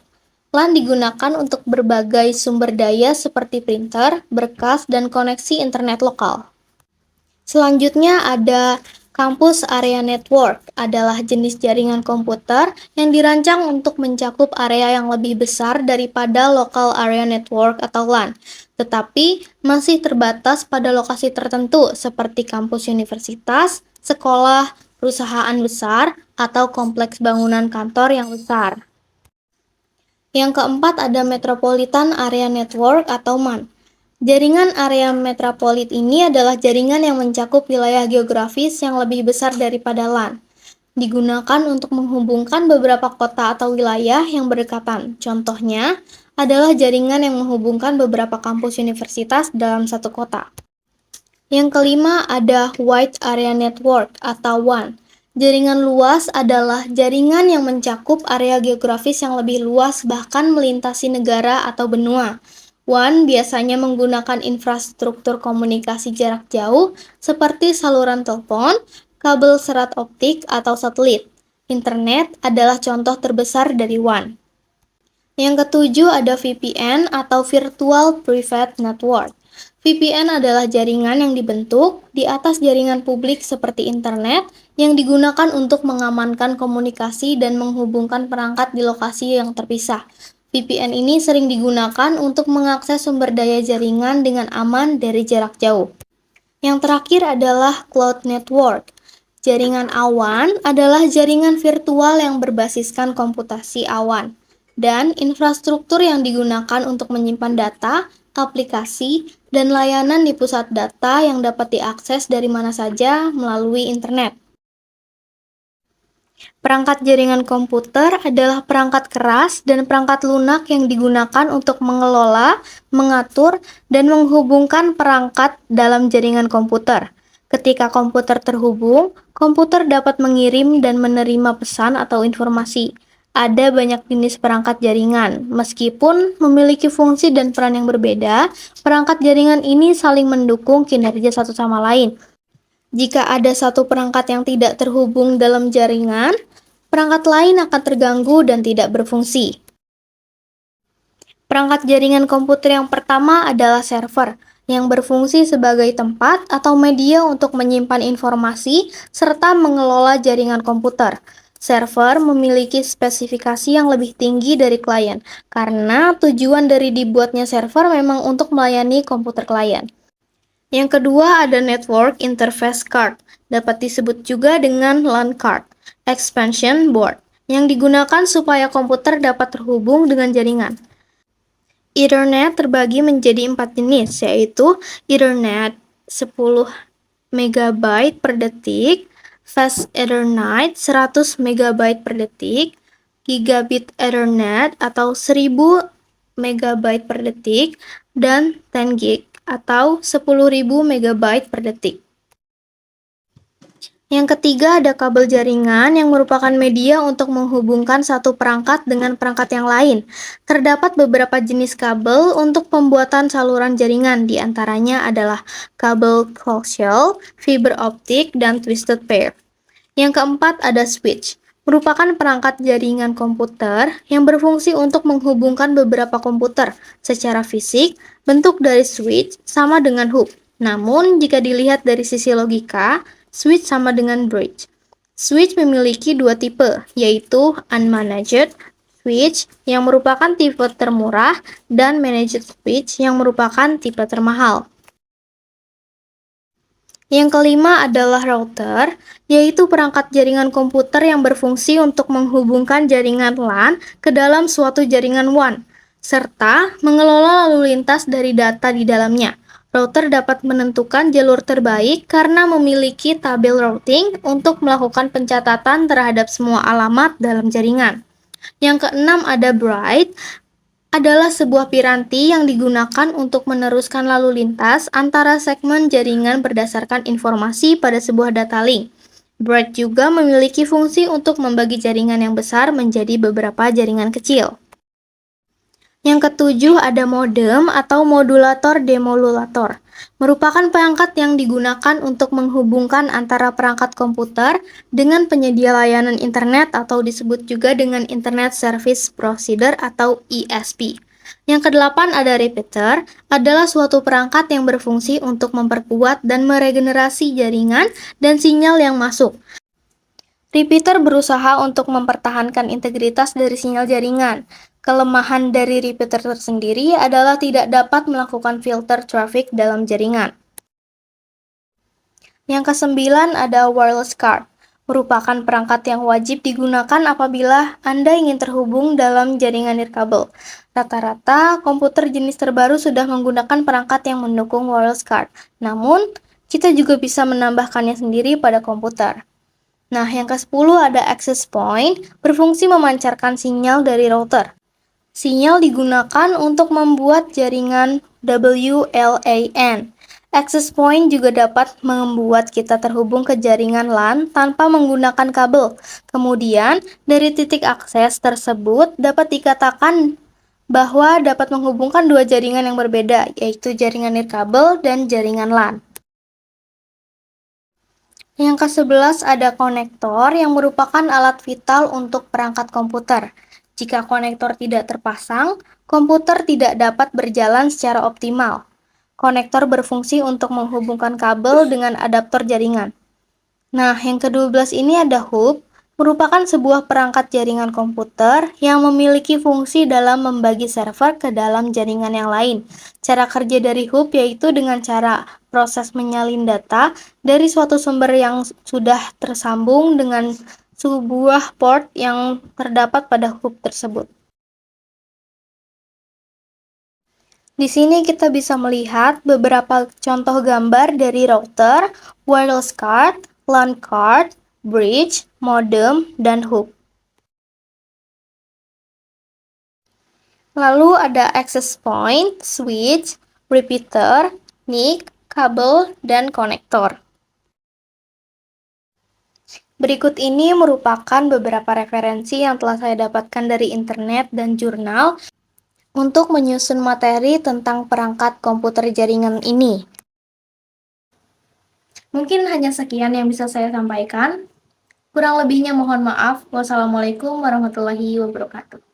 LAN digunakan untuk berbagai sumber daya seperti printer, berkas, dan koneksi internet lokal. Selanjutnya ada Campus Area Network, adalah jenis jaringan komputer yang dirancang untuk mencakup area yang lebih besar daripada Local Area Network atau LAN, tetapi masih terbatas pada lokasi tertentu seperti kampus universitas, sekolah, perusahaan besar, atau kompleks bangunan kantor yang besar. Yang keempat ada Metropolitan Area Network atau MAN. Jaringan area metropolit ini adalah jaringan yang mencakup wilayah geografis yang lebih besar daripada LAN. Digunakan untuk menghubungkan beberapa kota atau wilayah yang berdekatan. Contohnya adalah jaringan yang menghubungkan beberapa kampus universitas dalam satu kota. Yang kelima ada Wide Area Network atau WAN. Jaringan luas adalah jaringan yang mencakup area geografis yang lebih luas bahkan melintasi negara atau benua. WAN biasanya menggunakan infrastruktur komunikasi jarak jauh seperti saluran telepon, kabel serat optik, atau satelit. Internet adalah contoh terbesar dari WAN. Yang ketujuh ada VPN atau Virtual Private Network. VPN adalah jaringan yang dibentuk di atas jaringan publik seperti internet yang digunakan untuk mengamankan komunikasi dan menghubungkan perangkat di lokasi yang terpisah. VPN ini sering digunakan untuk mengakses sumber daya jaringan dengan aman dari jarak jauh. Yang terakhir adalah Cloud Network. Jaringan awan adalah jaringan virtual yang berbasiskan komputasi awan dan infrastruktur yang digunakan untuk menyimpan data, aplikasi, dan layanan di pusat data yang dapat diakses dari mana saja melalui internet. Perangkat jaringan komputer adalah perangkat keras dan perangkat lunak yang digunakan untuk mengelola, mengatur, dan menghubungkan perangkat dalam jaringan komputer. Ketika komputer terhubung, komputer dapat mengirim dan menerima pesan atau informasi. Ada banyak jenis perangkat jaringan. Meskipun memiliki fungsi dan peran yang berbeda, perangkat jaringan ini saling mendukung kinerja satu sama lain. Jika ada satu perangkat yang tidak terhubung dalam jaringan, perangkat lain akan terganggu dan tidak berfungsi. Perangkat jaringan komputer yang pertama adalah server, yang berfungsi sebagai tempat atau media untuk menyimpan informasi serta mengelola jaringan komputer. Server memiliki spesifikasi yang lebih tinggi dari klien, karena tujuan dari dibuatnya server memang untuk melayani komputer klien. Yang kedua ada Network Interface Card, dapat disebut juga dengan LAN card, expansion board, yang digunakan supaya komputer dapat terhubung dengan jaringan. Ethernet terbagi menjadi 4 jenis, yaitu Ethernet 10 MB per detik, Fast Ethernet 100 MB per detik, Gigabit Ethernet atau 1000 MB per detik, dan 10 gig atau 10.000 MB per detik. Yang ketiga ada kabel jaringan yang merupakan media untuk menghubungkan satu perangkat dengan perangkat yang lain. Terdapat beberapa jenis kabel untuk pembuatan saluran jaringan, di antaranya adalah kabel coaxial, fiber optik, dan twisted pair. Yang keempat ada switch, merupakan perangkat jaringan komputer yang berfungsi untuk menghubungkan beberapa komputer. Secara fisik, bentuk dari switch sama dengan hub. Namun, jika dilihat dari sisi logika, switch sama dengan bridge. Switch memiliki dua tipe, yaitu unmanaged switch yang merupakan tipe termurah dan managed switch yang merupakan tipe termahal. Yang kelima adalah router, yaitu perangkat jaringan komputer yang berfungsi untuk menghubungkan jaringan LAN ke dalam suatu jaringan WAN, serta mengelola lalu lintas dari data di dalamnya. Router dapat menentukan jalur terbaik karena memiliki tabel routing untuk melakukan pencatatan terhadap semua alamat dalam jaringan. Yang keenam ada Bright, adalah sebuah piranti yang digunakan untuk meneruskan lalu lintas antara segmen jaringan berdasarkan informasi pada sebuah data link. Bright juga memiliki fungsi untuk membagi jaringan yang besar menjadi beberapa jaringan kecil. Yang ketujuh ada modem atau modulator demodulator, merupakan perangkat yang digunakan untuk menghubungkan antara perangkat komputer dengan penyedia layanan internet atau disebut juga dengan Internet Service Provider atau ISP. Yang kedelapan ada repeater, adalah suatu perangkat yang berfungsi untuk memperkuat dan meregenerasi jaringan dan sinyal yang masuk. Repeater berusaha untuk mempertahankan integritas dari sinyal jaringan. Kelemahan dari repeater tersendiri adalah tidak dapat melakukan filter traffic dalam jaringan. Yang kesembilan ada wireless card, merupakan perangkat yang wajib digunakan apabila Anda ingin terhubung dalam jaringan nirkabel. Rata-rata komputer jenis terbaru sudah menggunakan perangkat yang mendukung wireless card. Namun, kita juga bisa menambahkannya sendiri pada komputer. Nah, yang ke-10 ada access point, berfungsi memancarkan sinyal dari router. Sinyal digunakan untuk membuat jaringan WLAN. Access point juga dapat membuat kita terhubung ke jaringan LAN tanpa menggunakan kabel. Kemudian, dari titik akses tersebut dapat dikatakan bahwa dapat menghubungkan dua jaringan yang berbeda, yaitu jaringan nirkabel dan jaringan LAN. Yang ke-11 ada konektor yang merupakan alat vital untuk perangkat komputer. Jika konektor tidak terpasang, komputer tidak dapat berjalan secara optimal. Konektor berfungsi untuk menghubungkan kabel dengan adaptor jaringan. Nah, yang ke-12 ini ada hub, merupakan sebuah perangkat jaringan komputer yang memiliki fungsi dalam membagi server ke dalam jaringan yang lain. Cara kerja dari hub yaitu dengan cara proses menyalin data dari suatu sumber yang sudah tersambung dengan sebuah port yang terdapat pada hub tersebut. Di sini kita bisa melihat beberapa contoh gambar dari router, wireless card, LAN card, bridge, modem, dan hub. Lalu ada access point, switch, repeater, NIC, kabel, dan konektor. Berikut ini merupakan beberapa referensi yang telah saya dapatkan dari internet dan jurnal untuk menyusun materi tentang perangkat komputer jaringan ini. Mungkin hanya sekian yang bisa saya sampaikan. Kurang lebihnya mohon maaf. Wassalamualaikum warahmatullahi wabarakatuh.